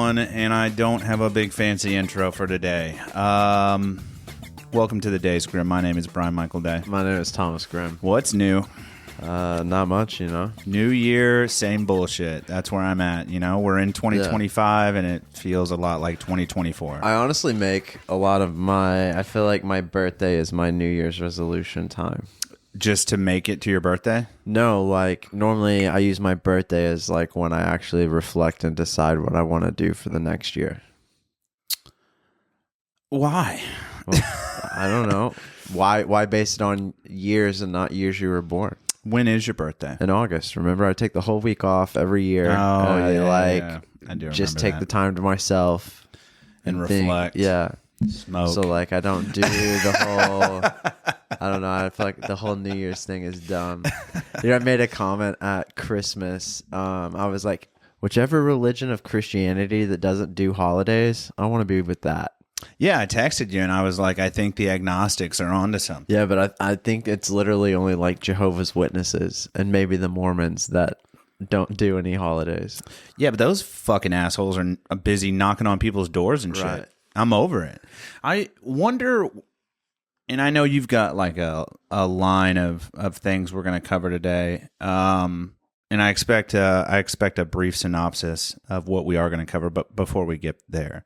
everyone, and I don't have a big fancy intro for today. Welcome to the Days Grimm. My name is Brian Michael Day. My name is Thomas Grimm. What's new? Not much, you know. New year, same bullshit. That's where I'm at. You know, we're in 2025, and it feels a lot like 2024. I honestly make a lot of I feel like my birthday is my New Year's resolution time. Just to make it to your birthday? No, like normally I use my birthday as like when I actually reflect and decide what I want to do for the next year. Why? Well, I don't know. Why base it on years and not years you were born? When is your birthday? In August. Remember, I take the whole week off every year. Oh, yeah. I do just take the time to myself and reflect. Yeah. Smoke. So, like, I don't do the whole... I don't know. I feel like the whole New Year's thing is dumb. You know, I made a comment at Christmas. I was like, whichever religion of Christianity that doesn't do holidays, I want to be with that. Yeah, I texted you and I was like, I think the agnostics are onto something. Yeah, but I think it's literally only like Jehovah's Witnesses and maybe the Mormons that don't do any holidays. Yeah, but those fucking assholes are busy knocking on people's doors and shit. Right. I'm over it. I wonder, and I know you've got like a line of things we're going to cover today, and I expect a brief synopsis of what we are going to cover, but before we get there,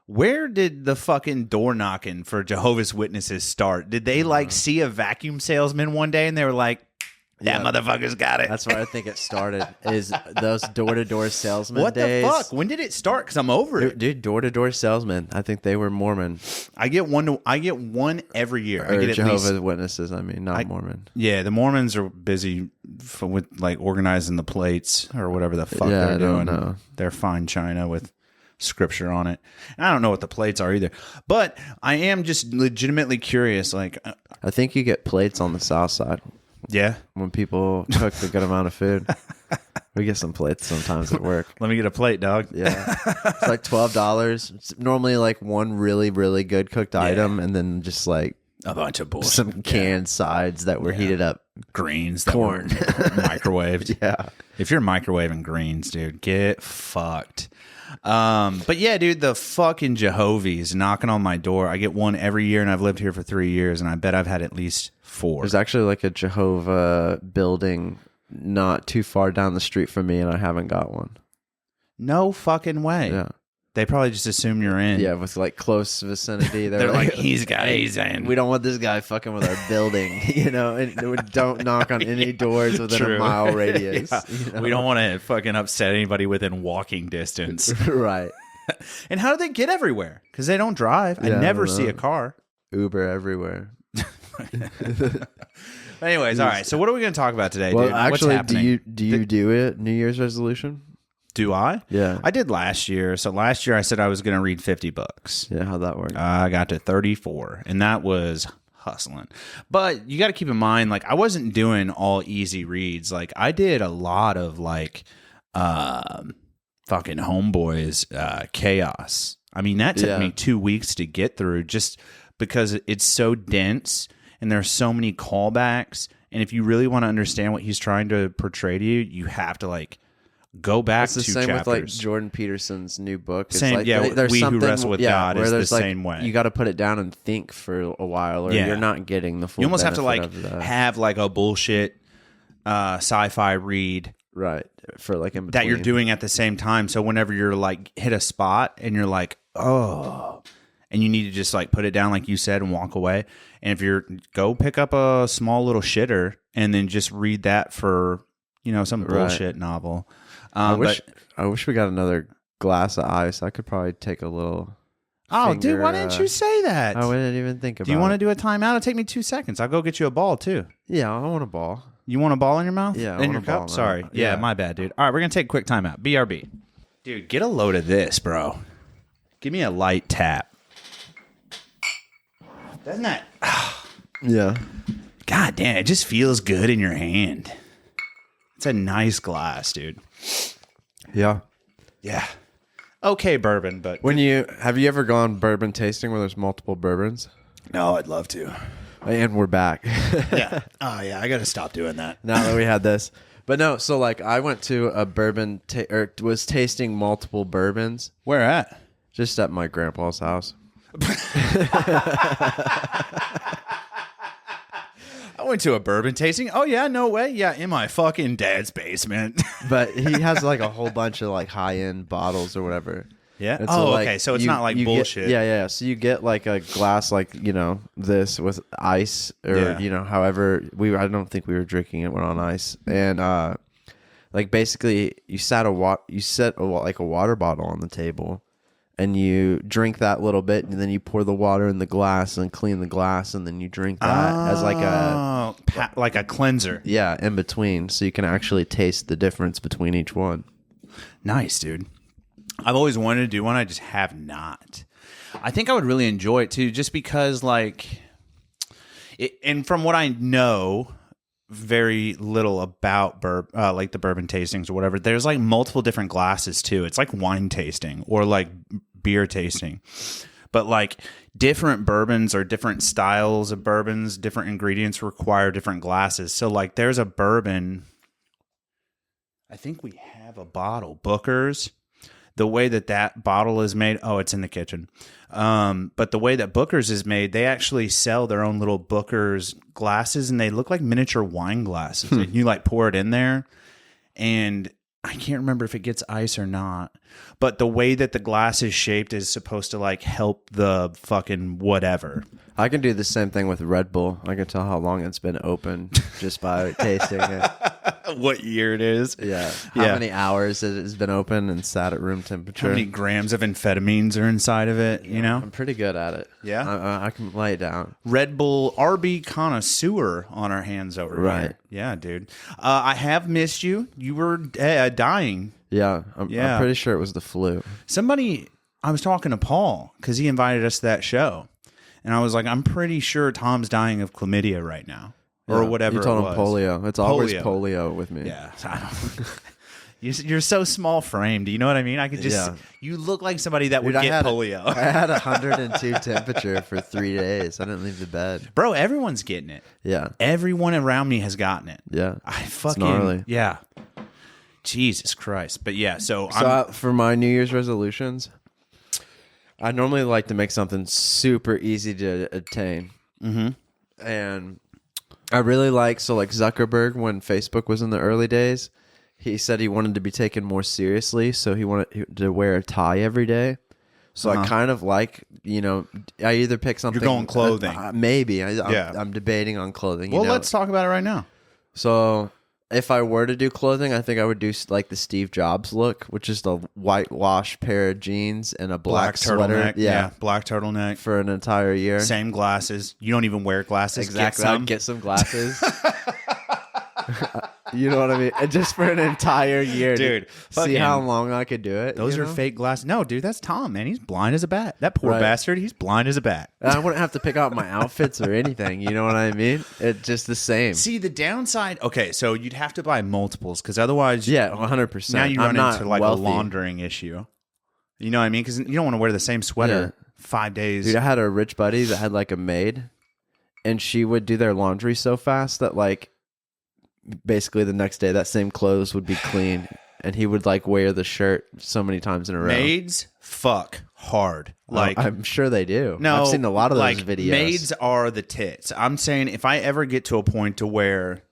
where did the fucking door knocking for Jehovah's Witnesses start? Did they like see a vacuum salesman one day and they were like, that motherfucker's got it? That's where I think it started, is those door-to-door salesman what days. What the fuck? When did it start? Because I'm over it. Dude, door-to-door salesmen. I think they were Mormon. I get one every year. Or I get Jehovah's Witnesses, not Mormon. Yeah, the Mormons are busy with like organizing the plates or whatever the fuck they're doing. Know. They're fine china with scripture on it. And I don't know what the plates are either. But I am just legitimately curious. Like, I think you get plates on the south side. Yeah. When people cook a good amount of food. We get some plates sometimes at work. Let me get a plate, dog. Yeah. It's like $12. It's normally like one really, really good cooked item and then just like a bunch of bullshit. Some canned sides that were heated up. Greens. Corn. Microwaved. Yeah. If you're microwaving greens, dude, get fucked. But yeah, dude, the fucking Jehovah's knocking on my door. I get one every year and I've lived here for 3 years and I bet I've had at least 4. There's actually like a Jehovah building not too far down the street from me and I haven't got one. No fucking way. Yeah. They probably just assume you're in. Yeah, with like close vicinity. They're like, he's in. We don't want this guy fucking with our building, you know, and don't knock on any doors within a mile radius. Yeah. You know? We don't want to fucking upset anybody within walking distance. Right. And how do they get everywhere? Because they don't drive. Yeah, I never see a car. Uber everywhere. Anyways, all right. So what are we going to talk about today, well, dude? Actually, what's happening? do you do it? New Year's resolution? Do I? Yeah. I did last year. So last year I said I was going to read 50 books. Yeah, how'd that work? I got to 34, and that was hustling. But you got to keep in mind, like, I wasn't doing all easy reads. Like, I did a lot of, like, fucking Homeboys chaos. I mean, that took me 2 weeks to get through just because it's so dense, and there's so many callbacks. And if you really want to understand what he's trying to portray to you, you have to, like, go back it's the 2 same chapters. with like Jordan Peterson's new book. It's same, like, yeah. There's We something, Who Wrestle with God is the like, same way. You got to put it down and think for a while, or you're not getting the full. You almost have to like of have like a bullshit sci-fi read, right? For like in between. that you're doing at the same time. So whenever you're like hit a spot and you're like, oh, and you need to just like put it down, like you said, and walk away. And if you're go pick up a small little shitter and then just read that for some bullshit novel. I wish we got another glass of ice. I could probably take a little. Oh, dude, why didn't you say that? I didn't even think about it. Do you want to do a timeout? It'll take me 2 seconds. I'll go get you a ball, too. Yeah, I want a ball. You want a ball in your mouth? Yeah, in your cup? Sorry. Yeah, my bad, dude. All right, we're going to take a quick timeout. BRB. Dude, get a load of this, bro. Give me a light tap. Doesn't that... Yeah. God damn, it just feels good in your hand. It's a nice glass, dude. Yeah. Yeah. Okay, bourbon, but... Have you ever gone bourbon tasting where there's multiple bourbons? No, I'd love to. And we're back. Yeah. Oh, yeah, I got to stop doing that. Now that we had this. But no, so like I went to a bourbon or was tasting multiple bourbons Where at? just at my grandpa's house. I went to a bourbon tasting. Oh yeah, no way. Yeah, in my fucking dad's basement. But he has like a whole bunch of like high-end bottles or whatever. Yeah. And Oh, like, okay. So it's not like you bullshit. Yeah. So you get like a glass, like, you know, this with ice or, Yeah. you know, however I don't think we were drinking it on ice. And, like basically you set a water bottle on the table and you drink that little bit and then you pour the water in the glass and clean the glass and then you drink that as like a cleanser. Yeah, in between. So you can actually taste the difference between each one. Nice, dude. I've always wanted to do one. I just have not. I think I would really enjoy it too, just because like, and from what I know, very little about like the bourbon tastings or whatever. There's like multiple different glasses too. It's like wine tasting or like beer tasting, but like different bourbons or different styles of bourbons, different ingredients require different glasses. So like, there's a bourbon. I think we have a bottle, Booker's. The way that bottle is made, it's in the kitchen. But the way that Booker's is made, they actually sell their own little Booker's glasses, and they look like miniature wine glasses. And you like pour it in there, and I can't remember if it gets ice or not. But the way that the glass is shaped is supposed to like help the fucking whatever. I can do the same thing with Red Bull. I can tell how long it's been open just by tasting it. What year it is. Yeah. How many hours it has been open and sat at room temperature. How many grams of amphetamines are inside of it, you know? I'm pretty good at it. Yeah? I can lay it down. Red Bull RB connoisseur on our hands over here. Right. Yeah, dude. I have missed you. You were dying. Yeah. I'm pretty sure it was the flu. I was talking to Paul because he invited us to that show. And I was like, I'm pretty sure Tom's dying of chlamydia right now. Or whatever. You told it was. him polio. It's always polio with me. Yeah. You're so small framed. You know what I mean? I could just. Yeah. You look like somebody that would get polio. I had 102 temperature for 3 days. I didn't leave the bed. Bro, everyone's getting it. Yeah. Everyone around me has gotten it. Yeah. I fucking. It's gnarly. Yeah. Jesus Christ. But yeah, so for my New Year's resolutions, I normally like to make something super easy to attain. Mm-hmm. And I really like Zuckerberg, when Facebook was in the early days, he said he wanted to be taken more seriously, so he wanted to wear a tie every day. So I kind of like, I either pick something. You're going clothing. Maybe. I'm debating on clothing. Well, let's talk about it right now. So if I were to do clothing, I think I would do like the Steve Jobs look, which is the whitewash pair of jeans and a black sweater. Turtleneck. Yeah, black turtleneck. For an entire year. Same glasses. You don't even wear glasses. Exactly. I'd get some glasses. You know what I mean? And just for an entire year, dude. See how long I could do it. Those are fake glasses. No, dude, that's Tom, man. He's blind as a bat. That poor bastard. He's blind as a bat. And I wouldn't have to pick out my outfits or anything. You know what I mean? It's just the same. See, the downside. Okay, so you'd have to buy multiples because otherwise, 100%. Now you run into like wealthy. A laundering issue. You know what I mean? Because you don't want to wear the same sweater 5 days. Dude, I had a rich buddy that had like a maid, and she would do their laundry so fast that like basically the next day that same clothes would be clean, and he would like wear the shirt so many times in a row. Maids fuck hard. Like I'm sure they do. No, I've seen a lot of those videos. Maids are the tits. I'm saying if I ever get to a point to where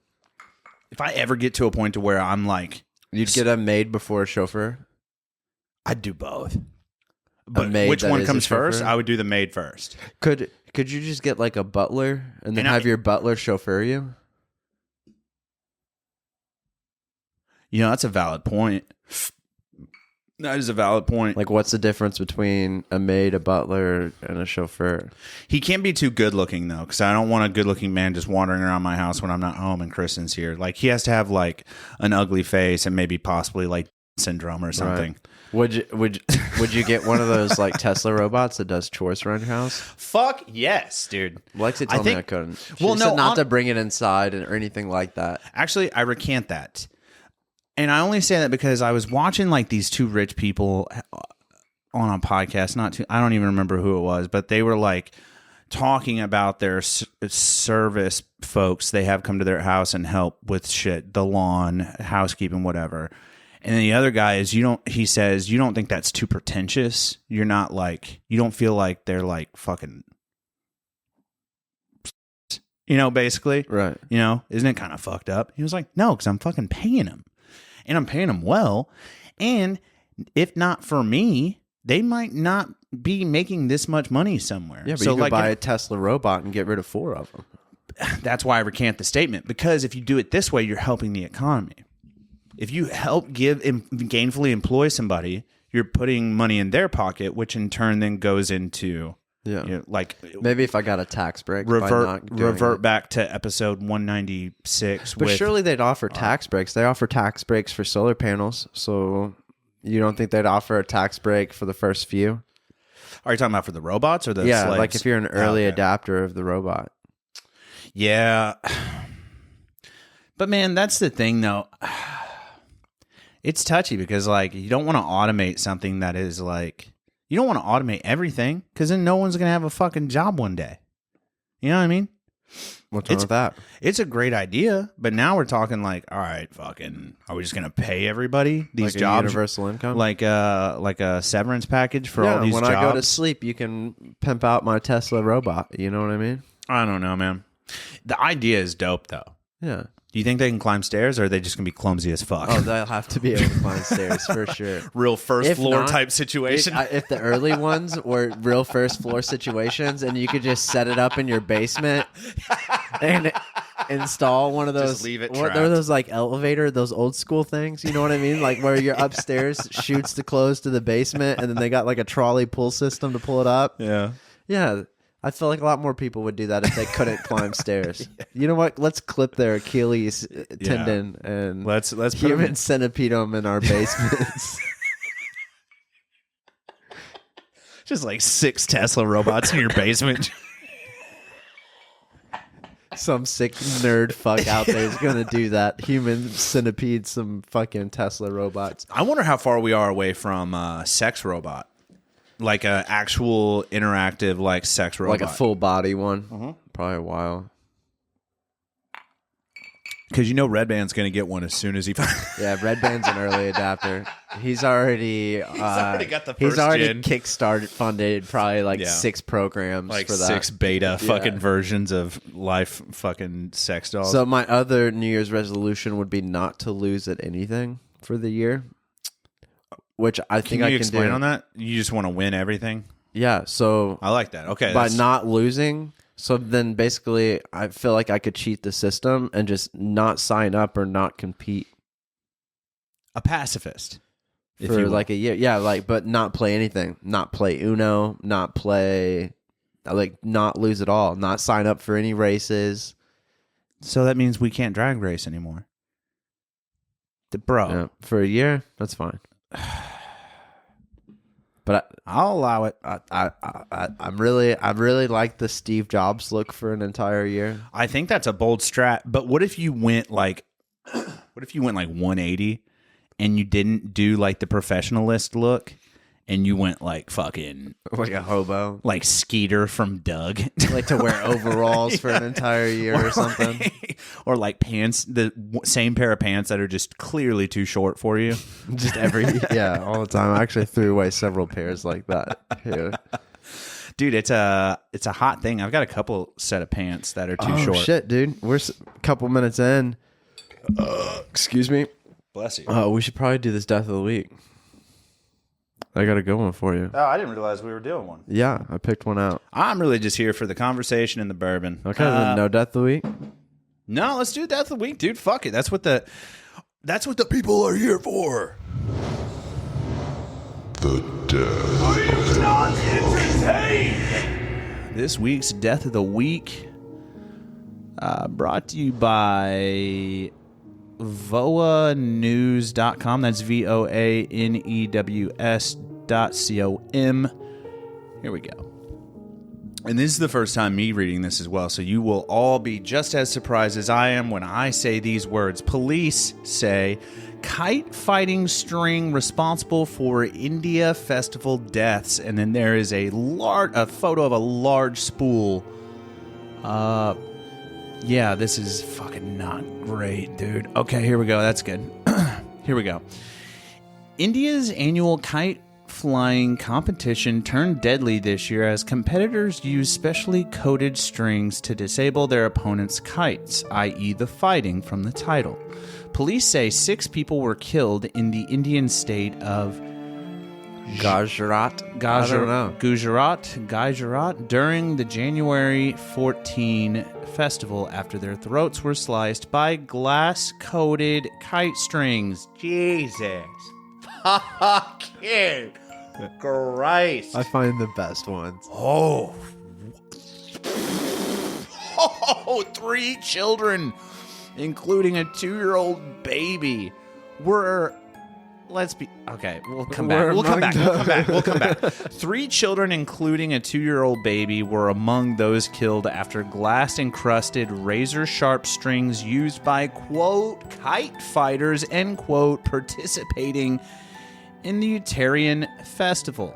I'm like, you'd get a maid before a chauffeur. I'd do both. But which one comes first? I would do the maid first. Could you just get like a butler and then have your butler chauffeur you? You know, that's a valid point. That is a valid point. Like, what's the difference between a maid, a butler, and a chauffeur? He can't be too good looking, though, because I don't want a good looking man just wandering around my house when I'm not home and Kristen's here. Like, he has to have, like, an ugly face and maybe possibly, like, syndrome or something. Right. Would you get one of those, like, Tesla robots that does chores around your house? Fuck yes, dude. Lexi told me I couldn't. She said not to bring it inside or anything like that. Actually, I recant that. And I only say that because I was watching like these two rich people on a podcast. I don't even remember who it was, but they were like talking about their service folks they have come to their house and help with shit, the lawn, housekeeping, whatever. And then the other guy is he says, you don't think that's too pretentious? You're not like, you don't feel like they're like fucking, basically. Right. Isn't it kind of fucked up? He was like, no, because I'm fucking paying them. And I'm paying them well. And if not for me, they might not be making this much money somewhere. Yeah, but you could buy a Tesla robot and get rid of 4 of them. That's why I recant the statement. Because if you do it this way, you're helping the economy. If you help gainfully employ somebody, you're putting money in their pocket, which in turn then goes into... Yeah, like maybe if I got a tax break, revert back to episode 196. But surely they'd offer tax breaks. They offer tax breaks for solar panels, so you don't think they'd offer a tax break for the first few? Are you talking about for the robots or the slaves? Like if you're an early okay. adapter of the robot. Yeah, but man, that's the thing though. It's touchy because like you don't want to automate something that is like. You don't want to automate everything because then no one's going to have a fucking job one day. You know what I mean? What's wrong with that? It's a great idea, but now we're talking like, all right, fucking, are we just going to pay everybody these like jobs? Universal income? Like a severance package for all these when jobs? I go to sleep, you can pimp out my Tesla robot. You know what I mean? I don't know, man. The idea is dope, though. Yeah. Do you think they can climb stairs, or are they just going to be clumsy as fuck? Oh, they'll have to be able to climb stairs for sure. Real first floor type situation. If the early ones were real first floor situations, and you could just set it up in your basement and install one of those. Just leave it What trapped. are those like elevator, those old school things? You know what I mean? Like where you're upstairs, shoots to close to the basement, and then they got like a trolley pull system to pull it up. Yeah. Yeah. I feel like a lot more people would do that if they couldn't climb stairs. Yeah. You know what? Let's clip their Achilles tendon and let's human centipede them in our basements. Just like 6 Tesla robots in your basement. Some sick nerd fuck out there is going to do that. Human centipede some fucking Tesla robots. I wonder how far we are away from sex robot. Like a actual interactive like sex robot. Like a full body one. Mm-hmm. Probably a while. Because Red Band's going to get one as soon as he Yeah, Red Band's an early adapter. He's already got the first He's already gen. Kickstarted funded probably like 6 programs like for that. 6 beta fucking versions of life fucking sex dolls. So my other New Year's resolution would be not to lose at anything for the year. Which I think I can explain do. on that? You just want to win everything? Yeah, so I like that. Okay. By not losing, so then basically I feel like I could cheat the system and just not sign up or not compete. A pacifist. For like a year. Yeah, like but not play anything. Not play Uno, not play not lose at all. Not sign up for any races. So that means we can't drag race anymore. Bro. Yeah, for a year, that's fine. But I'll allow it. I really like the Steve Jobs look for an entire year. I think that's a bold strat. But what if you went like 180 and you didn't do like the professionalist look and you went like fucking like a hobo, like Skeeter from Doug, like to wear overalls for an entire year or something, or like pants, the same pair of pants that are just clearly too short for you, just all the time. I actually threw away several pairs like that. Yeah. Dude, it's a hot thing. I've got a couple set of pants that are too short. Oh shit, dude, we're a couple minutes in. Excuse me. Bless you. We should probably do this death of the week. I got a good one for you. Oh, I didn't realize we were doing one. Yeah, I picked one out. I'm really just here for the conversation and the bourbon. Okay, then no death of the week. No, let's do death of the week, dude. Fuck it. That's what the people are here for. The death. Are you not entertained? This week's death of the week, brought to you by voanews.com. That's voanews.com. Here we go. and this is the first time me reading this as well, so you will all be just as surprised as I am when I say these words. Police say kite fighting string responsible for India festival deaths. And then there is a photo of a large spool. Yeah, this is fucking not great, dude. Okay, here we go. That's good. Here we go. India's annual kite flying competition turned deadly this year as competitors used specially coated strings to disable their opponents' kites, i.e. the fighting from the title. Police say 6 people were killed in the Indian state of Gujarat during the January 14 festival after their throats were sliced by glass-coated kite strings. Jesus fucking Christ. I find the best ones. Oh, 3 children, including a 2-year-old baby, were... Okay, we'll come back. 3 children, including a 2-year-old baby, were among those killed after glass-encrusted, razor-sharp strings used by, quote, kite fighters, end quote, participating in the Uttarayan festival,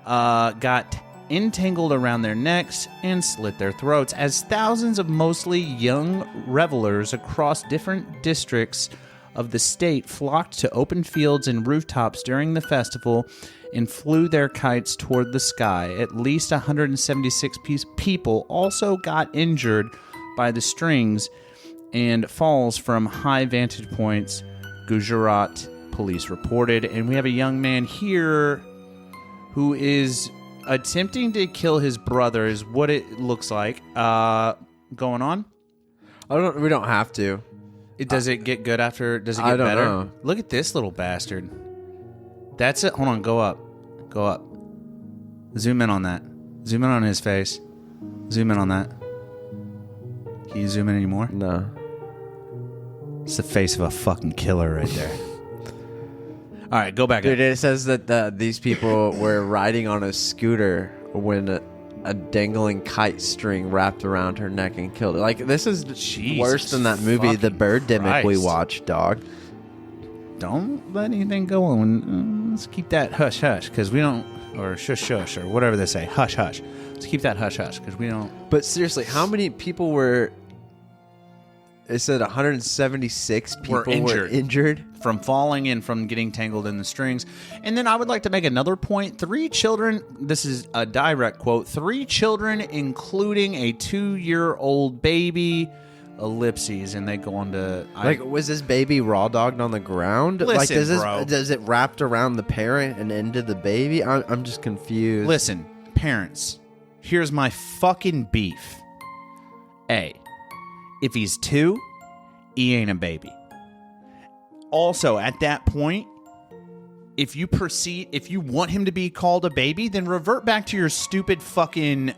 got entangled around their necks and slit their throats as thousands of mostly young revelers across different districts of the state flocked to open fields and rooftops during the festival and flew their kites toward the sky. At least 176 people also got injured by the strings and falls from high vantage points, Gujarat police reported. And we have a young man here who is attempting to kill his brother, is what it looks like. Going on? We don't have to. Does it get good after? Does it get better? I don't know. Look at this little bastard. That's it. Hold on. Go up. Go up. Zoom in on that. Zoom in on his face. Zoom in on that. Can you zoom in anymore? No. It's the face of a fucking killer right there. All right, go back. Dude, it says that these people were riding on a scooter when a dangling kite string wrapped around her neck and killed her. Like, this is worse than that movie, The Birdemic, we watched, dog. Don't let anything go on. Let's keep that hush-hush, because we don't... Or shush-shush, or whatever they say. Hush-hush. Let's keep that hush-hush, because we don't... But seriously, how many people were... It said 176 people were injured from falling and from getting tangled in the strings. And then I would like to make another point. 3 children, this is a direct quote, 3 children, including a 2-year-old baby, ellipses, and they go on to... was this baby raw dogged on the ground? Listen, does it wrapped around the parent and into the baby? I'm just confused. Listen, parents, here's my fucking beef. A, if he's 2, he ain't a baby. Also, at that point, if you want him to be called a baby, then revert back to your stupid fucking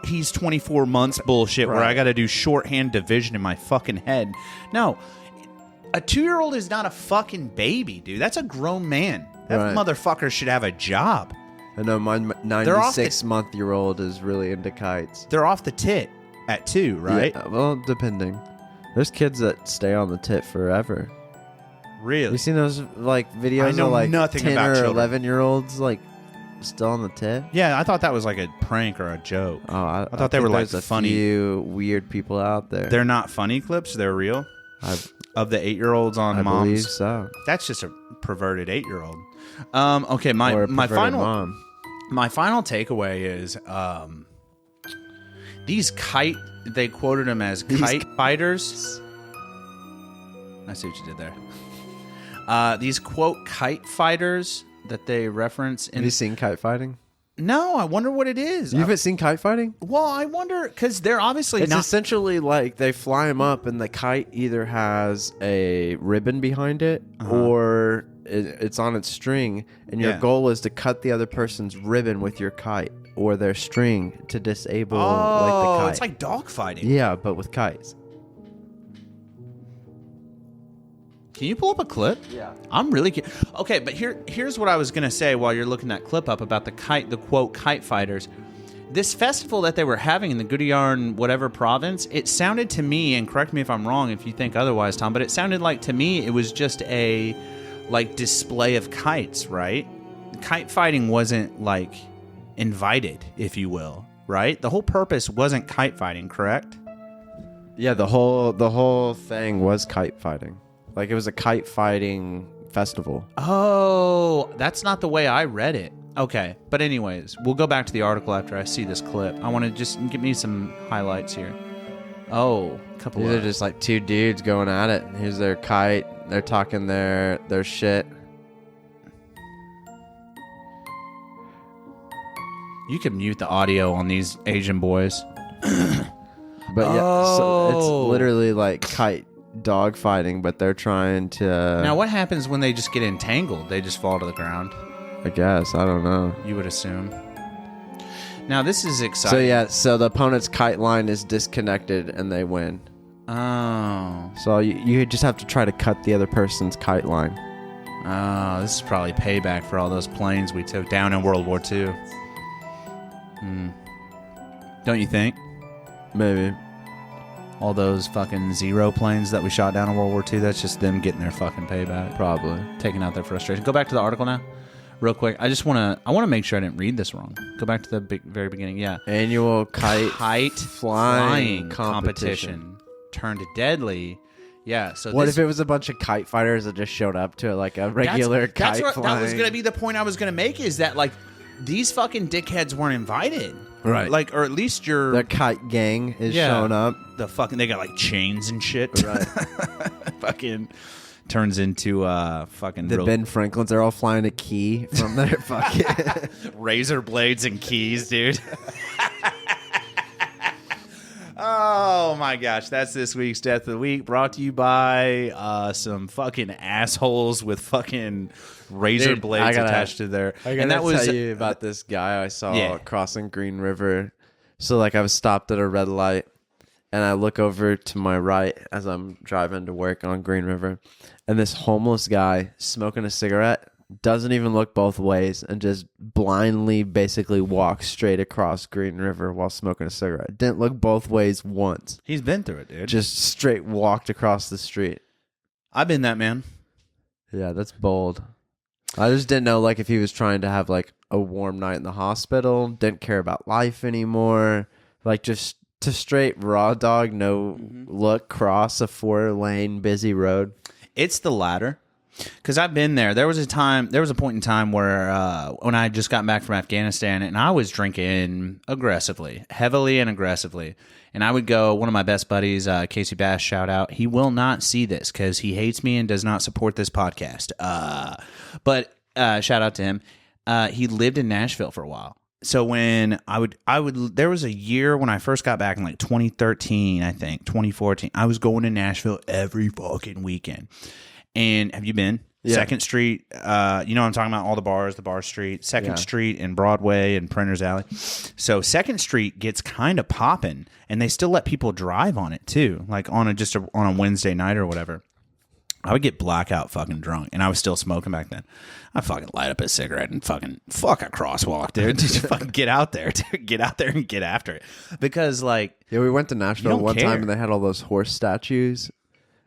he's 24 months bullshit where I got to do shorthand division in my fucking head. No, a 2-year-old is not a fucking baby, dude. That's a grown man. That motherfucker should have a job. I know my 96-month-year-old is really into kites. They're off the tit at 2, right? Yeah, well, depending. There's kids that stay on the tit forever. Really? You seen those videos of nothing 10 about or children. 11-year-olds still on the tit? Yeah, I thought that was like a prank or a joke. Oh, I thought they were there's funny. A few weird people out there. They're not funny clips. They're real. Of the 8-year-olds on moms. I believe so. That's just a perverted 8-year-old. Okay, my final mom. My final takeaway is they quoted them as kite fighters. I see what you did there. These, quote, kite fighters that they reference. Have you seen kite fighting? No, I wonder what it is. You haven't seen kite fighting? Well, I wonder, because they're obviously It's essentially like they fly them up and the kite either has a ribbon behind it or it's on its string, and your goal is to cut the other person's ribbon with your kite or their string to disable the kite. It's like dog fighting. Yeah, but with kites. Can you pull up a clip? Yeah. I'm really okay, but here's what I was gonna say while you're looking that clip up about the quote kite fighters. this festival that they were having in the Guderian whatever province, it sounded to me, and correct me if I'm wrong if you think otherwise, Tom, but it sounded like to me it was just a like display of kites, right? Kite fighting wasn't like invited, if you will, right? The whole purpose wasn't kite fighting, correct? Yeah, the whole thing was kite fighting. Like it was a kite fighting festival. Oh, that's not the way I read it. Okay, but anyways, we'll go back to the article after I see this clip. I want to just give me some highlights here. Oh, a couple These of... are just like two dudes going at it. Here's their kite. They're talking their shit. You can mute the audio on these Asian boys. But yeah, so it's literally like kite dog fighting, but they're trying to... Now, what happens when they just get entangled? They just fall to the ground? I guess. I don't know. You would assume. Now, this is exciting. So the opponent's kite line is disconnected and they win. Oh. So you just have to try to cut the other person's kite line. Oh, this is probably payback for all those planes we took down in World War II. Don't you think? Maybe. All those fucking Zero planes that we shot down in World War II, that's just them getting their fucking payback. Probably. Taking out their frustration. Go back to the article now. Real quick. I want to make sure I didn't read this wrong. Go back to the very beginning. Yeah. Annual kite flying competition turned deadly. Yeah. So what if it was a bunch of kite fighters that just showed up to like a regular kite flying? That was going to be the point I was going to make, is that like these fucking dickheads weren't invited. Right. Like, or at least their kite gang is showing up. They got like chains and shit. Right. Fucking turns into fucking the Ben Franklins are all flying a key from their fucking razor blades and keys, dude. Oh my gosh, that's this week's Death of the Week, brought to you by some fucking assholes with fucking razor blades attached to their... And that was tell you about this guy I saw crossing Green River. So like I was stopped at a red light and I look over to my right as I'm driving to work on Green River, and this homeless guy smoking a cigarette doesn't even look both ways and just blindly basically walks straight across Green River while smoking a cigarette. Didn't look both ways once. He's been through it, dude. Just straight walked across the street. I've been that man. Yeah, that's bold. I just didn't know like if he was trying to have like a warm night in the hospital, didn't care about life anymore, like just to straight raw dog, no look, cross a 4-lane busy road. It's the latter. Because I've been there. There was a point in time where when I just got back from Afghanistan, and I was drinking heavily and aggressively. And I would go, one of my best buddies, Casey Bass, shout out. He will not see this because he hates me and does not support this podcast. But shout out to him. He lived in Nashville for a while. So when I would, there was a year when I first got back in like 2013, I think, 2014. I was going to Nashville every fucking weekend. And have you been? Yeah. 2nd Street, you know what I'm talking about? All the bars, the bar street, 2nd Street and Broadway and Printer's Alley. So 2nd Street gets kind of popping, and they still let people drive on it too, like on a Wednesday night or whatever. I would get blackout fucking drunk, and I was still smoking back then. I fucking light up a cigarette and fucking fuck a crosswalk, dude. Just fucking get out there, dude. Get out there and get after it. Because like, yeah, we went to Nashville one time and they had all those horse statues.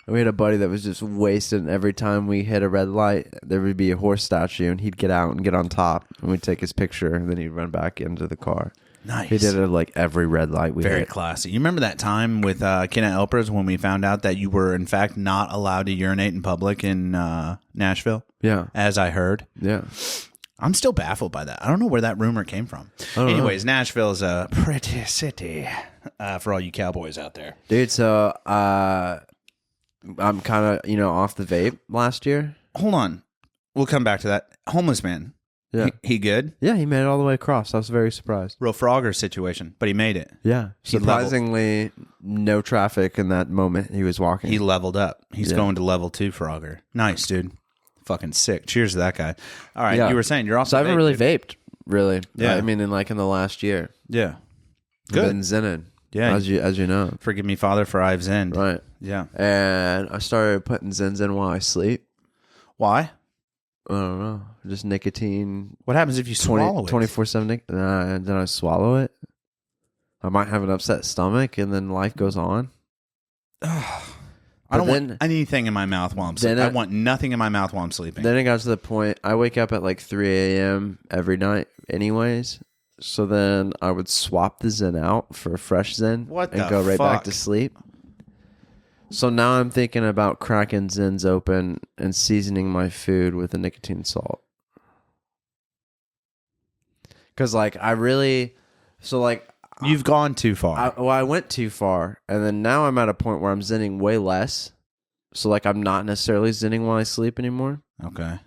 And we had a buddy that was just wasted, and every time we hit a red light, there would be a horse statue, and he'd get out and get on top, and we'd take his picture, and then he'd run back into the car. Nice. He did it like every red light we hit. Very classy. You remember that time with Kenna Elpers when we found out that you were, in fact, not allowed to urinate in public in Nashville? Yeah. As I heard. Yeah. I'm still baffled by that. I don't know where that rumor came from. Anyways, Nashville is a pretty city for all you cowboys out there. Dude, so I'm kind of, off the vape last year. Hold on. We'll come back to that. Homeless man. Yeah. He good? Yeah, he made it all the way across. I was very surprised. Real Frogger situation, but he made it. Yeah. Surprisingly, no traffic in that moment he was walking. He leveled up. He's going to level 2 Frogger. Nice, dude. Fucking sick. Cheers to that guy. All right, you were saying you're off so the I haven't really vaped, really. Yeah. I mean, in the last year. Yeah. Good. I've been zenning. Yeah. As you know. Forgive me, Father, for I've zenned. Right. Yeah. And I started putting Zens in while I sleep. Why? I don't know. Just nicotine. What happens if you swallow it? 24/7 then I swallow it. I might have an upset stomach, and then life goes on. I don't want anything in my mouth while I'm sleeping. I want nothing in my mouth while I'm sleeping. Then it got to the point, I wake up at like 3 a.m. every night anyways. So then I would swap the Zen out for a fresh Zen and go right back to sleep. So now I'm thinking about cracking Zens open and seasoning my food with a nicotine salt. Because you've gone too far. I went too far, and then now I'm at a point where I'm zenning way less. So like I'm not necessarily zenning while I sleep anymore. Okay.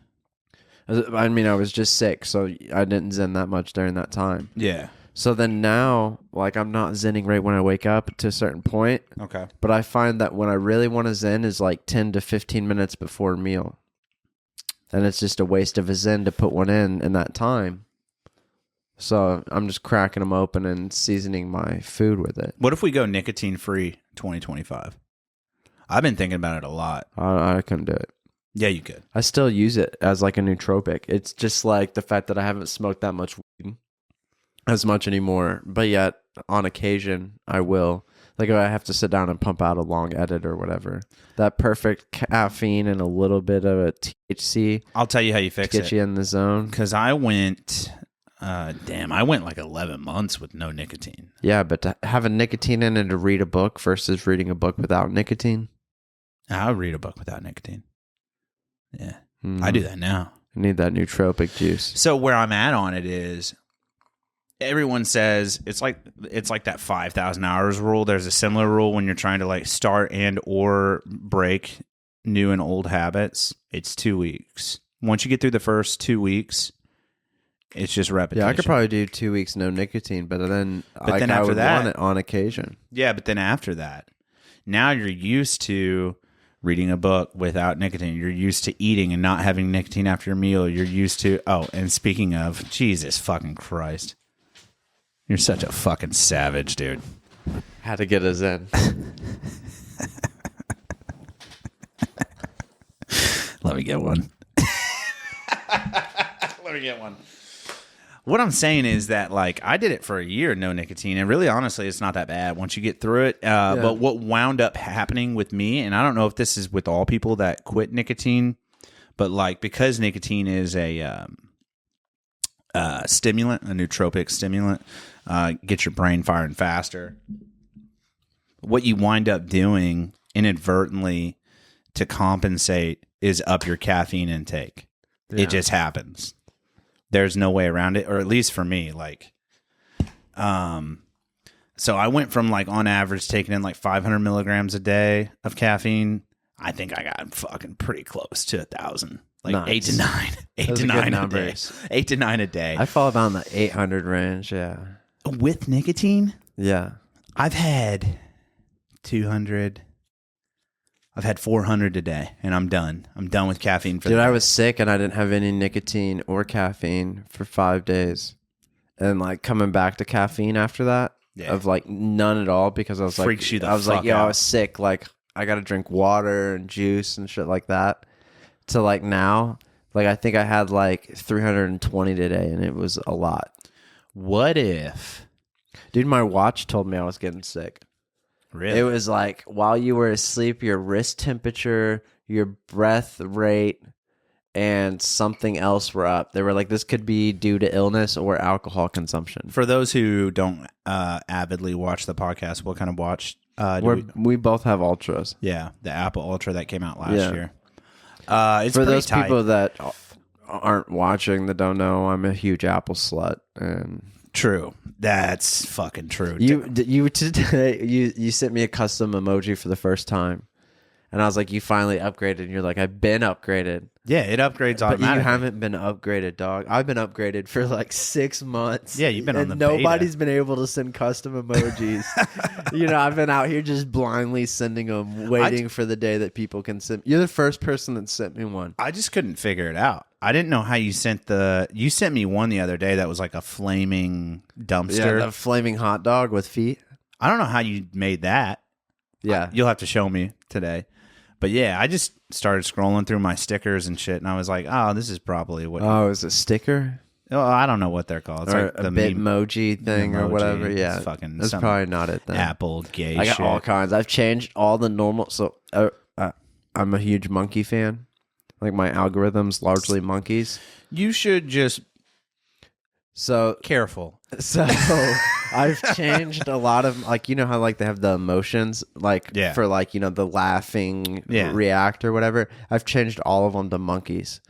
I mean, I was just sick, so I didn't zen that much during that time. Yeah. So then now, like I'm not zenning right when I wake up to a certain point. Okay. But I find that when I really want to zen is like 10 to 15 minutes before a meal. And it's just a waste of a zen to put one in that time. So I'm just cracking them open and seasoning my food with it. What if we go nicotine free 2025? I've been thinking about it a lot. I couldn't do it. Yeah, you could. I still use it as like a nootropic. It's just like the fact that I haven't smoked that much weed as much anymore. But yet, on occasion, I will. Like if I have to sit down and pump out a long edit or whatever. That perfect caffeine and a little bit of a THC. I'll tell you how you fix it. To get you in the zone. Because I went... I went like 11 months with no nicotine. Yeah, but to have a nicotine in and to read a book versus reading a book without nicotine. I'll read a book without nicotine. Yeah, I do that now. I need that nootropic juice. So where I'm at on it is, everyone says it's like that 5,000 hours rule. There's a similar rule when you're trying to like start and or break new and old habits. It's 2 weeks. Once you get through the first 2 weeks, it's just repetition. Yeah, I could probably do 2 weeks no nicotine, but then I would want it on occasion. Yeah, but then after that, now you're used to reading a book without nicotine. You're used to eating and not having nicotine after your meal. You're used to... Oh, and speaking of, Jesus fucking Christ. You're such a fucking savage, dude. Had to get us in. Let me get one. Let me get one. What I'm saying is that, like, I did it for a year, no nicotine, and really, honestly, it's not that bad once you get through it. But what wound up happening with me, and I don't know if this is with all people that quit nicotine, but, like, because nicotine is a stimulant, a nootropic stimulant, get your brain firing faster. What you wind up doing inadvertently to compensate is up your caffeine intake. Yeah. It just happens. There's no way around it, or at least for me, like, so I went from like on average taking in like 500 milligrams a day of caffeine. I think I got fucking pretty close to 1,000, like nice. 8 to 9, 8 to 9 a day, 8 to 9 a day. I fall about in the 800 range. Yeah, with nicotine. Yeah, I've had 200. I've had 400 today, and I'm done. I'm done with caffeine for the day. I was sick, and I didn't have any nicotine or caffeine for 5 days. And, like, coming back to caffeine after that, of, like, none at all, because I was Freaks you the I was fuck like, yo, out. I was sick. Like, I got to drink water and juice and shit like that. To, like, now, like, I think I had, like, 320 today, and it was a lot. What if... Dude, my watch told me I was getting sick. Really? It was like while you were asleep, your wrist temperature, your breath rate, and something else were up. They were like, this could be due to illness or alcohol consumption. For those who don't avidly watch the podcast, what kind of watch? We both have Ultras. Yeah, the Apple Ultra that came out last year. It's for those tight. people that aren't watching, that don't know, I'm a huge Apple slut. And true. That's fucking true. You today you sent me a custom emoji for the first time, and I was like, you finally upgraded, and you're like, I've been upgraded. Yeah, it upgrades automatically. But you haven't been upgraded, dog. I've been upgraded for like 6 months. Yeah, you've been on the nobody's beta. been able to send custom emojis. I've been out here just blindly sending them, waiting for the day that people can send. You're the first person that sent me one. I just couldn't figure it out. I didn't know how you sent you sent me one the other day that was like a flaming dumpster. Yeah, the flaming hot dog with feet. I don't know how you made that. Yeah. You'll have to show me today. But yeah, I just started scrolling through my stickers and shit, and I was like, oh, this is probably what... Oh, is it a sticker? Oh, I don't know what they're called. It's or like a the Bitmoji thing or emoji. whatever. It's Yeah, fucking that's some probably not it then. Apple gay I got shit. all kinds. I've changed all the normal. So I'm a huge monkey fan. Like my algorithm's largely monkeys. You should just So careful. I've changed a lot of like how like they have the emotions like for like the laughing react or whatever. I've changed all of them to monkeys.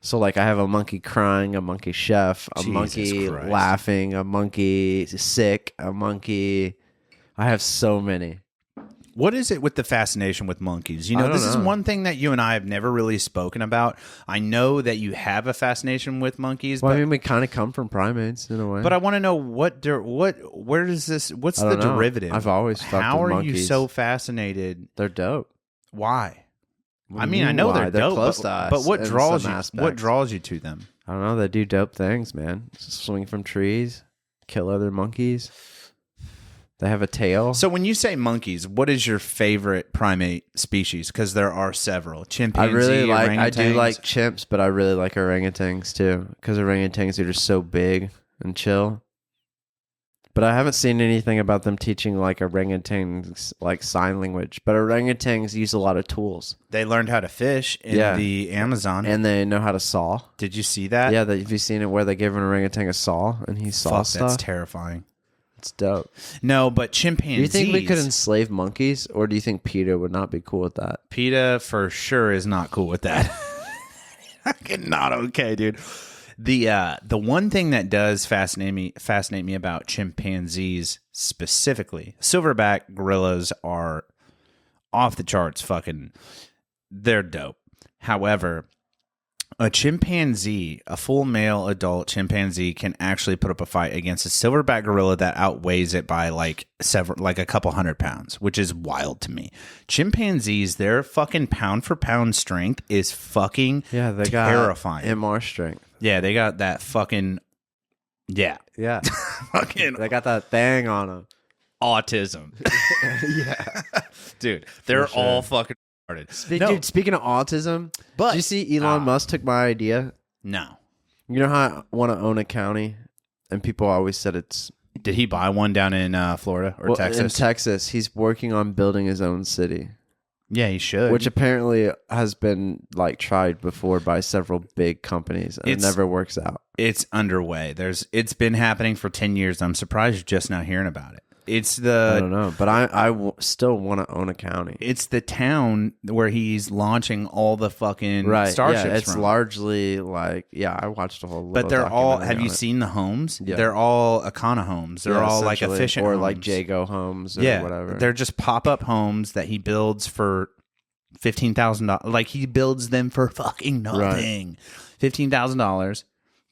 So like I have a monkey crying, a monkey chef, a Jesus monkey Christ. laughing, a monkey sick, a monkey. I have so many. What is it with the fascination with monkeys? I don't This is know. one thing that you and I have never really spoken about. I know that you have a fascination with monkeys, Well, but I mean, we kind of come from primates in a way. I want to know where does this? What's I the don't know. derivative? I've always fucked How with are you monkeys. so fascinated? They're dope. Why? What I do mean, you I know why? they're dope, close to us. but what in draws some you? aspects. What draws you to them? I don't know. They do dope things, man. Swing from trees, kill other monkeys. They have a tail. So when you say monkeys, what is your favorite primate species? Because there are several. Chimpanzee, I really like. I do orangutans. like chimps, but I really like orangutans too. Because orangutans are just so big and chill. But I haven't seen anything about them teaching like orangutans like sign language. But orangutans use a lot of tools. They learned how to fish in the Amazon. And they know how to saw. Did you see that? Yeah, have you seen it where they give an orangutan a saw and he saw Fuck, stuff? that's terrifying. It's dope. No, but chimpanzees. Do you think we could enslave monkeys, or do you think PETA would not be cool with that? PETA for sure is not cool with that. Fucking not okay, dude. The one thing that does fascinate me about chimpanzees specifically, silverback gorillas are off the charts. Fucking, they're dope. However, a chimpanzee, a full male adult chimpanzee, can actually put up a fight against a silverback gorilla that outweighs it by like a couple 100 pounds, which is wild to me. Chimpanzees, their fucking pound for pound strength is fucking They terrifying. got MR strength. Yeah, they got that fucking Yeah. fucking They got that thing on them. autism. Yeah. Dude, they're For sure. all fucking retarded. Dude, speaking of autism, But- did you see Elon Musk took my idea? No. You know how I want to own a county? And people always said it's... Did he buy one down in Florida or Texas? In Texas, he's working on building his own city. Yeah, he should. Which apparently has been like tried before by several big companies, and it never works out. It's underway. It's been happening for 10 years. I'm surprised you're just now hearing about it. It's the I don't know, but I still want to own a county. It's the town where he's launching all the fucking Right? starships Yeah, it's from. largely like I watched a whole. But little they're all. documentary Have on you it. seen the homes? Yeah. They're all Econo homes. They're all like essentially, efficient or homes. like Jago homes or whatever. They're just pop up homes that he builds for $15,000. Like he builds them for fucking nothing. $15,000.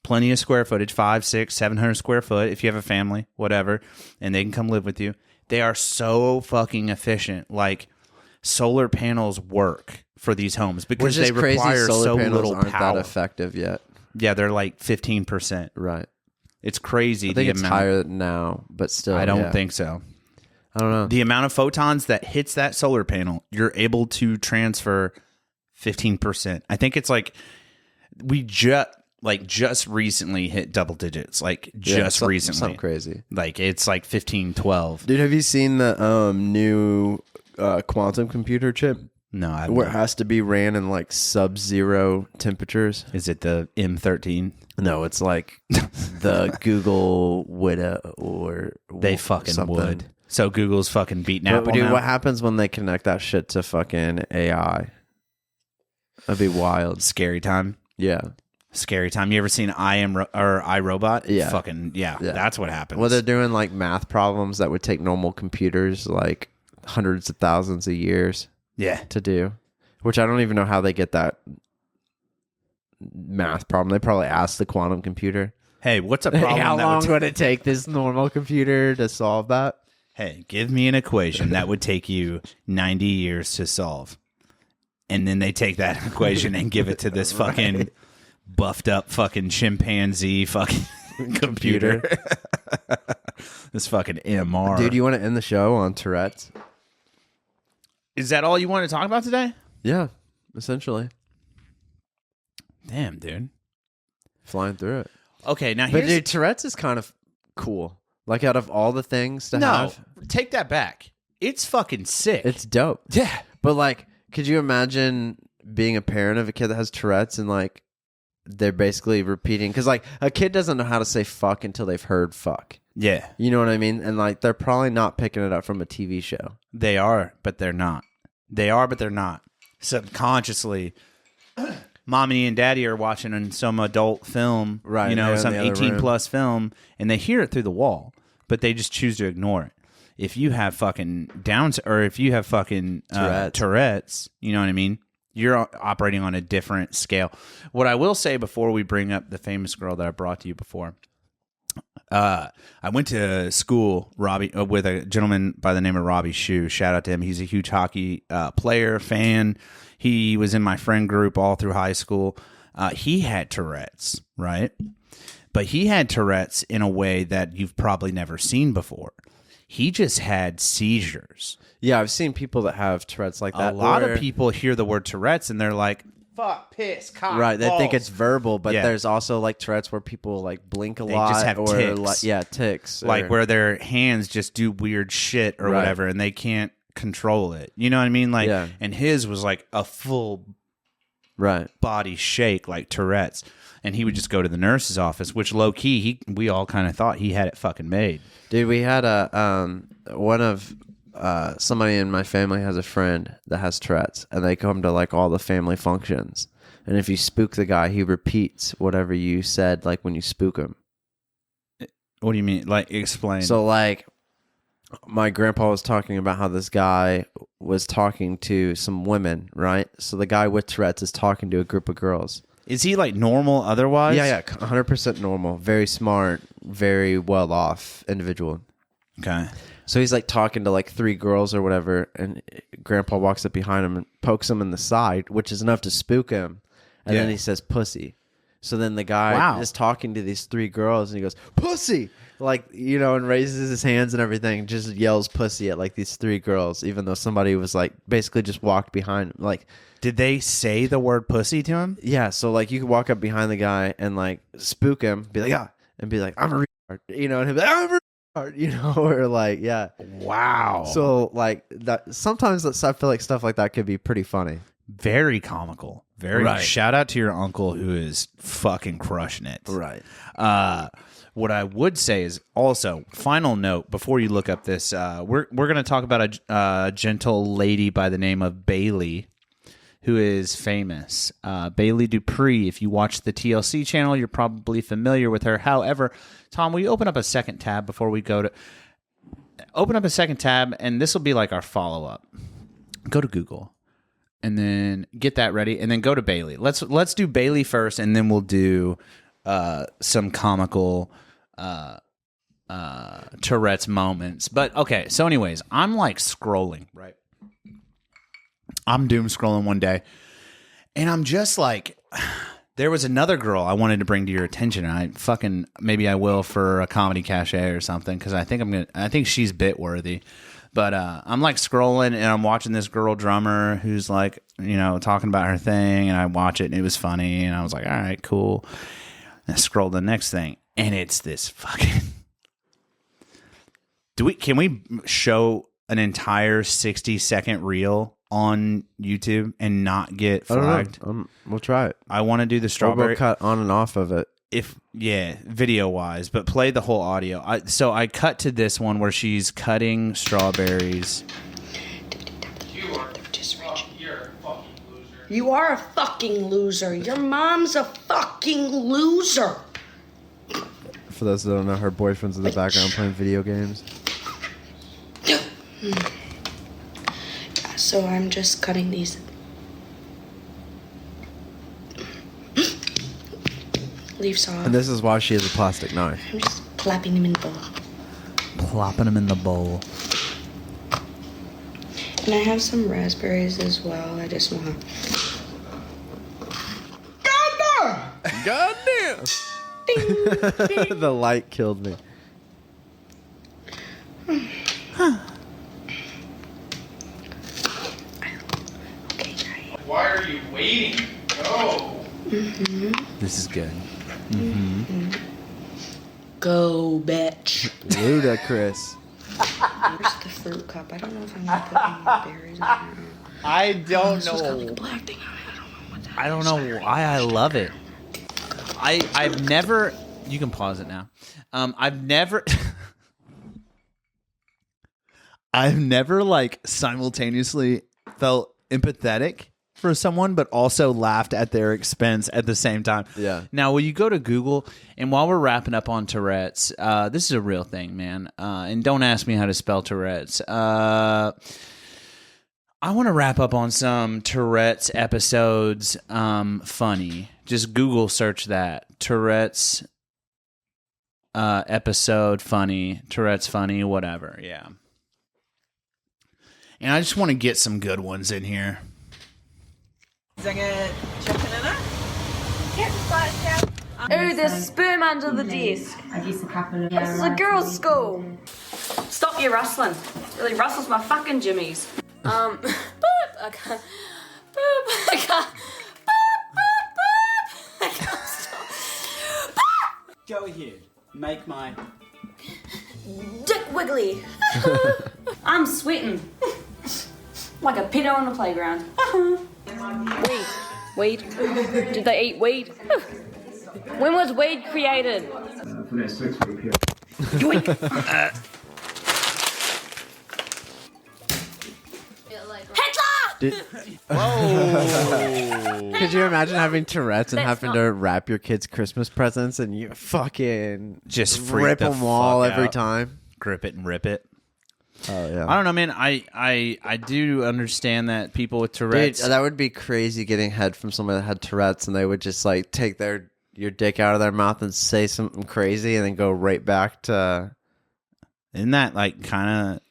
Plenty of square footage, 500, 600, 700 square foot. If you have a family, whatever, and they can come live with you. They are so fucking efficient. Like solar panels work for these homes because Which is they crazy. require Solar so panels little aren't power. that effective yet. Yeah, they're like 15%. Right. It's crazy. I think the it's amount. higher now, but still. I don't yeah. think so. I don't know. The amount of photons that hits that solar panel, you're able to transfer 15%. I think it's like we just recently hit double digits. Like just recently. Something crazy. Like it's like 15, 12. Dude, have you seen the new quantum computer chip? No, I Where it has to be ran in like sub-zero temperatures? Is it the M13? No, it's like the Google Widow or They fucking something. would. So Google's fucking beating But, Apple dude, now. what happens when they connect that shit to fucking AI? That'd be wild. Scary time. Yeah. Scary time. You ever seen iRobot? Yeah. Fucking yeah. That's what happens. Well, they're doing like math problems that would take normal computers like hundreds of thousands of years yeah. to do, which I don't even know how they get that math problem. They probably asked the quantum computer. Hey, what's a problem? How that long would it take this normal computer to solve that? Hey, give me an equation that would take you 90 years to solve. And then they take that equation and give it to this fucking buffed up fucking chimpanzee fucking computer. This fucking MR. Dude, you want to end the show on Tourette's? Is that all you want to talk about today? Yeah, essentially. Damn, dude. Flying through it. Okay, now But here's... dude, Tourette's is kind of cool. Like, out of all the things to have, take that back. It's fucking sick. it's dope. Yeah. But, like, could you imagine being a parent of a kid that has Tourette's and, like, they're basically repeating? Because, like, a kid doesn't know how to say fuck until they've heard fuck. Yeah. You know what I mean? And, like, they're probably not picking it up from a TV show. They are, but they're not. They are, but they're not. Subconsciously, mommy and daddy are watching some adult film, Right, you know, they're in some the other 18-plus film, and they hear it through the wall, but they just choose to ignore it. If you have fucking Downs, or if you have fucking Tourette's, you know what I mean? You're operating on a different scale. What I will say before we bring up the famous girl that I brought to you before, I went to school, Robbie, with a gentleman by the name of Robbie Shue. Shout out to him. He's a huge hockey player, fan. He was in my friend group all through high school. He had Tourette's, right? But he had Tourette's in a way that you've probably never seen before. He just had seizures. Yeah, I've seen people that have Tourette's like that. A lot of people hear the word Tourette's and they're like, fuck, piss, cock, right, they balls. think it's verbal, but Yeah. there's also like Tourette's where people like blink a They lot, just have or tics. like ticks, Like or, where their hands just do weird shit or Right. whatever, and they can't control it. You know what I mean? Like, Yeah. and his was like a full right. body shake, like Tourette's. And he would just go to the nurse's office, which low key, we all kind of thought he had it fucking made. Dude, we had somebody in my family has a friend that has Tourette's, and they come to like all the family functions. And if you spook the guy, he repeats whatever you said, like when you spook him. What do you mean? Like, explain. So, like, my grandpa was talking about how this guy was talking to some women, right? So the guy with Tourette's is talking to a group of girls. Is he like normal otherwise? Yeah, 100% normal. Very smart, very well off individual. Okay. So he's like talking to like three girls or whatever, and grandpa walks up behind him and pokes him in the side, which is enough to spook him. And then he says pussy. So then the guy is talking to these three girls and he goes, pussy! Like, you know, and raises his hands and everything, just yells pussy at like these three girls, even though somebody was like basically just walked behind him. Like, did they say the word pussy to him? yeah, so like you could walk up behind the guy and like spook him, be like, ah, and be like, I'm a retard, you know, and he'll be like, I'm a retard, you know, or like, yeah. Wow. So like that, sometimes I feel like stuff like that could be pretty funny. Very comical. Very Right. Shout out to your uncle who is fucking crushing it. Right. What I would say is also, final note before you look up this, we're going to talk about a gentle lady by the name of Bailey, who is famous. Bailey Dupree. If you watch the TLC channel, you're probably familiar with her. However, Tom, will you open up a second tab before we go to... Open up a second tab, and this will be like our follow-up. Go to Google, and then get that ready, and then go to Bailey. Let's do Bailey first, and then we'll do some comical Tourette's moments. But okay, so anyways, I'm like scrolling, right? I'm doom scrolling one day, and I'm just like, there was another girl I wanted to bring to your attention, and maybe I will for a comedy cachet or something, because I think she's bit worthy. But I'm like scrolling, and I'm watching this girl drummer who's like, you know, talking about her thing, and I watch it, and it was funny, and I was like, all right, cool. And I scroll the next thing, and it's this fucking... Can we show an entire 60-second reel on YouTube and not get flagged? I don't know. We'll try it. I want to do the We'll strawberry... cut on and off of it. Video wise, but play the whole audio. I cut to this one where she's cutting strawberries. You are a fucking loser. Your mom's a fucking loser. For those that don't know, her boyfriend's in the background playing video games. Yeah, so I'm just cutting these leaves off. And this is why she has a plastic knife. I'm just plopping them in the bowl. Plopping them in the bowl. And I have some raspberries as well. I just want... Goddamn! The light killed me. Okay, guys. Why are you waiting? Go. This is good. Go, bitch. Ludicrous. Where's the fruit cup? I don't know if I'm gonna put any berries in there. I don't This one's got like a know. black thing on it. I don't know what that I don't is. know why I love it. I've never. You can pause it now. I've never. I've never like simultaneously felt empathetic for someone, but also laughed at their expense at the same time. Yeah. Now, when you go to Google, and while we're wrapping up on Tourette's, this is a real thing, man. And don't ask me how to spell Tourette's. I want to wrap up on some Tourette's episodes. Funny. Just Google search that. Tourette's episode funny. Tourette's funny, whatever. Yeah. And I just want to get some good ones in here. Ooh, there's sperm under the desk. This is a girls' school. Stop your rustling. It really rustles my fucking jimmies. Boop, I can't. Boop, I can't. Boop, boop, boop. I can't stop. Boop. Go ahead, make my Dick Wiggly. I'm sweating. Like a pedo on the playground. Weed. Did they eat weed? When was weed created? for their 6 week period. Could you imagine having Tourette's and That's having to wrap your kids' Christmas presents and you fucking Just freak rip the them all fuck every out. time? Grip it and rip it. Oh yeah. I don't know, man. I do understand that people with Dude, Tourette's. that would be crazy getting head from somebody that had Tourette's and they would just like take your dick out of their mouth and say something crazy and then go right back to. Isn't that like kind of?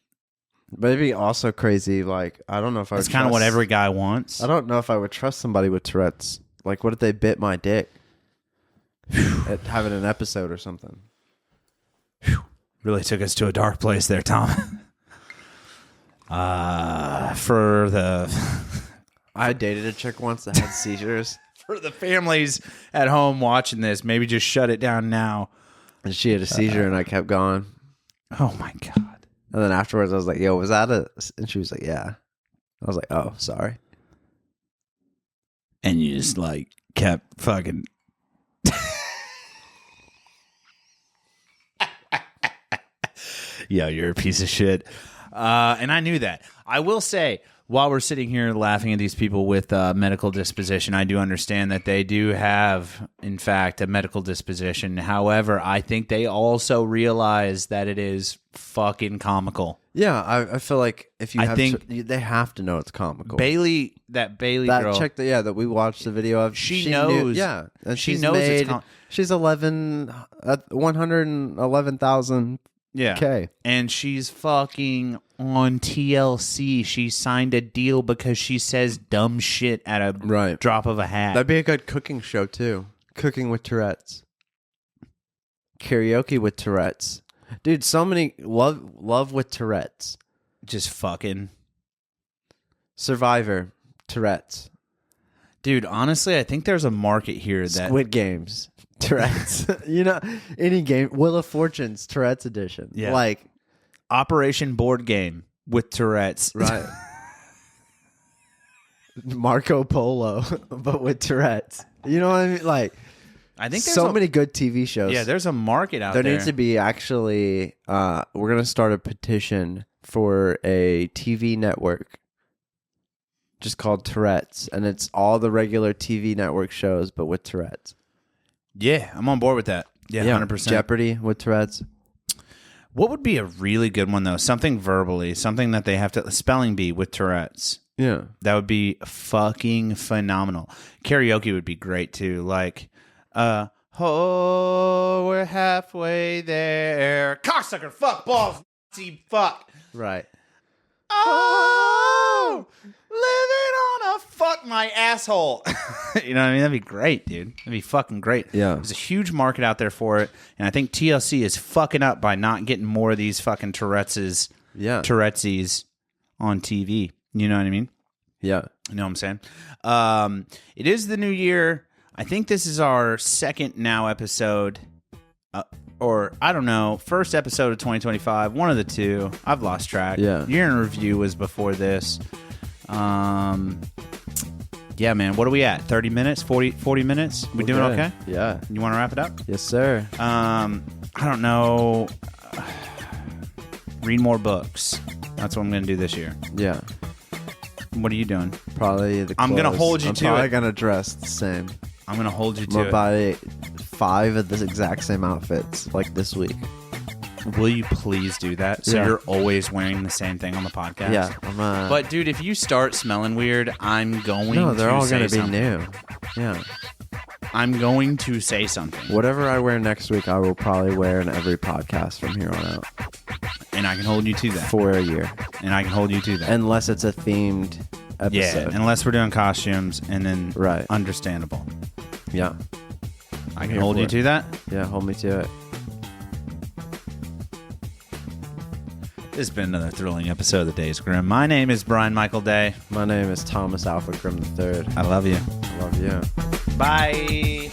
But it'd be also crazy. Like I don't know if I. That's would kind of what trust- every guy wants. I don't know if I would trust somebody with Tourette's. Like, what if they bit my dick? At having an episode or something. Really took us to a dark place there, Tom. For the I dated a chick once that had seizures, for the families at home watching this, maybe just shut it down now. and she had a seizure, and I kept going. Oh my god! And then afterwards, I was like, "Yo, was that a?" And she was like, "Yeah." I was like, "Oh, sorry." And you just like kept fucking. Yo, you're a piece of shit. And I knew that. I will say, while we're sitting here laughing at these people with medical disposition, I do understand that they do have, in fact, a medical disposition. However, I think they also realize that it is fucking comical. Yeah, I feel like if you, I have think- they have to know it's comical. Bailey that that girl. chick that we watched the video of. She knew- knows. yeah, and She she's knows it's made. She's 111,000 Yeah. K. And she's fucking on TLC. She signed a deal because she says dumb shit at a Right. drop of a hat. That'd be a good cooking show too. Cooking with Tourette's. Karaoke with Tourette's. Dude, so many love with Tourette's. Just fucking. Survivor, Tourette's. Dude, honestly, I think there's a market here that. Squid Games, Tourette's. You know, any game. Wheel of Fortune's, Tourette's edition. Yeah. Like, Operation Board Game with Tourette's. right. Marco Polo, but with Tourette's. You know what I mean? Like, I think there's so a, many good TV shows. Yeah, there's a market out There there. needs to be actually, we're going to start a petition for a TV network just called Tourette's. And it's all the regular TV network shows, but with Tourette's. Yeah, I'm on board with that. Yeah, 100%. Jeopardy with Tourette's. What would be a really good one, though? Something verbally, something that they have to. Spelling bee with Tourette's. Yeah. That would be fucking phenomenal. Karaoke would be great too. Like, oh, we're halfway there. Cocksucker, fuck, balls, Nazi, fuck. Right. Oh, living on a fuck my asshole. You know what I mean? That'd be great, dude. That'd be fucking great. Yeah. There's a huge market out there for it. And I think TLC is fucking up by not getting more of these fucking Tourette's on TV. You know what I mean? Yeah. You know what I'm saying? It is the new year. I think this is our second now episode. or I don't know, first episode of 2025, one of the two. I've lost track. Yeah. Year in review was before this. Yeah, man. What are we at? 30 minutes? 40 minutes? We doing good. okay? Yeah. You want to wrap it up? Yes, sir. I don't know. Read more books. That's what I'm going to do this year. Yeah. What are you doing? Probably the I'm gonna clothes. hold you I'm to probably it. gonna dress the same. I'm going to hold you I'm to gonna it. buy 5 of the exact same outfits like this week. Will you please do that? So Yeah. you're always wearing the same thing on the podcast? Yeah. But, dude, if you start smelling weird, I'm going to no, they're all say gonna be something. new. Yeah. I'm going to say something. Whatever I wear next week, I will probably wear in every podcast from here on out And I can hold you to that. for a year, And I can hold you to that. unless it's a themed yeah, episode. unless we're doing costumes and then Right. understandable. Yeah. I can Here hold for you it. to that. Yeah. Hold me to it. This has been another thrilling episode of the Days Grim. My name is Brian Michael Day. My name is Thomas Alpha Grimm III. I love you. I love you. Bye.